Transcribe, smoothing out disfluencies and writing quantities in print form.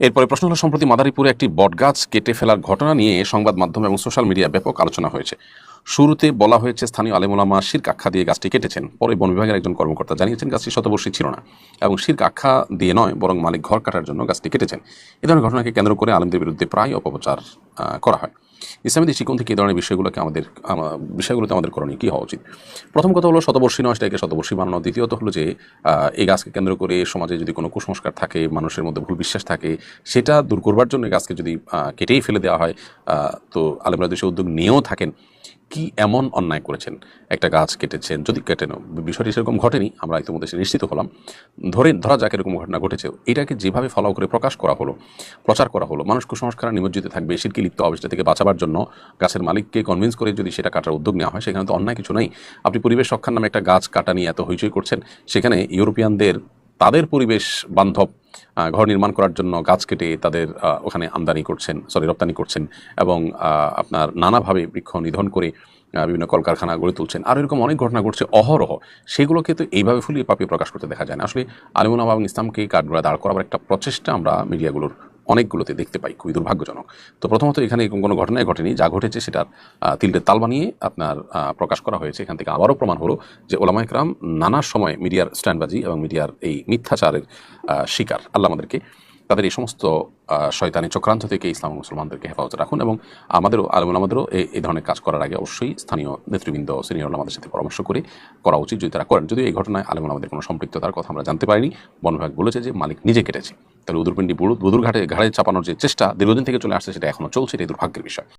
এরপরে প্রশ্ন হলো, সম্প্রতি মাদারীপুরে একটি বটগাছ কেটে ফেলার ঘটনা নিয়ে সংবাদ মাধ্যম এবং সোশ্যাল মিডিয়া ব্যাপক আলোচনা হয়েছে। শুরুতে বলা হয়েছে স্থানীয় আলেম ওলামা শিরক আখ্যা দিয়ে গাছটি কেটেছেন। পরে বন বিভাগের একজন কর্মকর্তা জানিয়েছেন গাছটি শতবর্ষী ছিল না এবং শিরক আখ্যা দিয়ে নয়, বরং মালিক ঘর কাটার জন্য গাছটি কেটেছেন। এ ধরনের ঘটনাকে কেন্দ্র করে আলেমদের বিরুদ্ধে প্রায় অপপ্রচার করা হয়। ইসলামী দৃষ্টিকোণ থেকে এই ধরনের বিষয়গুলোতে আমাদের করণীয় কী হওয়া উচিত? প্রথম কথা হলো, শতবর্ষী নয় সেটাকে শতবর্ষী বানানো। দ্বিতীয়ত হলো যে এই গাছকে কেন্দ্র করে সমাজে যদি কোনো কুসংস্কার থাকে, মানুষের মধ্যে ভুল বিশ্বাস থাকে, সেটা দূর করবার জন্য এই গাছকে যদি কেটেই ফেলে দেওয়া হয়, তো আলেমরা দেশে উদ্যোগ নিয়েও থাকেন, কি এমন অন্যায় করেছেন? একটা গাছ কেটেছেন, যদি কেটেনও বিষয়টি সেরকম ঘটেনি, আমরা ইতিমধ্যে সে নিশ্চিত হলাম। ধরা যাক এরকম ঘটনা ঘটেছে, এটাকে যেভাবে ফলো করে প্রকাশ করা হলো, প্রচার করা হলো, মানুষ কুসংস্কারে নিমজ্জিত থাকবে, শিরকে লিপ্ত হবে, সেটা থেকে বাঁচাবার জন্য গাছের মালিককে কনভিন্স করে যদি সেটা কাটার উদ্যোগ নেওয়া হয়, সেখানে তো অন্যায় কিছু নেই। আপনি পরিবেশ রক্ষার নামে একটা গাছ কাটা নিয়ে এত হইচই করছেন, সেখানে ইউরোপিয়ানদের তাদের পরিবেশ বান্ধব ঘর নির্মাণ করার জন্য গাছ কেটে তাদের ওখানে রপ্তানি করছেন এবং আপনার নানাভাবে বৃক্ষ নিধন করে বিভিন্ন কলকারখানা গড়ে তুলছেন। আর এরকম অনেক ঘটনা ঘটছে অহরহ। সেগুলোকে তো এইভাবে ফুলিয়ে পাপিয়ে প্রকাশ করতে দেখা যায় না। আসলে আলেম ওলামা এবং ইসলামকে কাঠগড়ায় দাঁড় করাবার একটা প্রচেষ্টা আমরা মিডিয়াগুলোর অনেকগুলোতে দেখতে পাই, খুবই দুর্ভাগ্যজনক। তো প্রথমত এখানে এরকম কোনো ঘটনাই ঘটেনি, যা ঘটেছে সেটার তিলটের তাল বানিয়ে আপনার প্রকাশ করা হয়েছে। এখান থেকে আবারও প্রমাণ হলো যে ওলামায়ে কেরাম নানা সময় মিডিয়ার স্ট্যান্ডবাজি এবং মিডিয়ার এই মিথ্যাচারের শিকার। আল্লাহ আমাদেরকে তাদের এই সমস্ত শয়তানি চক্রান্ত থেকে ইসলাম ও মুসলমানদেরকে হেফাজতে রাখুন। এবং আমাদেরও এই ধরনের কাজ করার আগে অবশ্যই স্থানীয় নেতৃবৃন্দ, সিনিয়র আমাদের সাথে পরামর্শ করে করা উচিত, যদি তারা করেন। যদিও এই ঘটনায় আমাদের কোনো সম্পৃক্ততার কথা আমরা জানতে পারিনি। বন বিভাগ বলেছে যে মালিক নিজে কেটেছে। তাহলে উদুরপিণ্ডি বদুর ঘাটে চাপানোর যে চেষ্টা দীর্ঘদিন থেকে চলে আসছে, সেটা এখনো চলছে। এটাই দুর্ভাগ্যের বিষয়।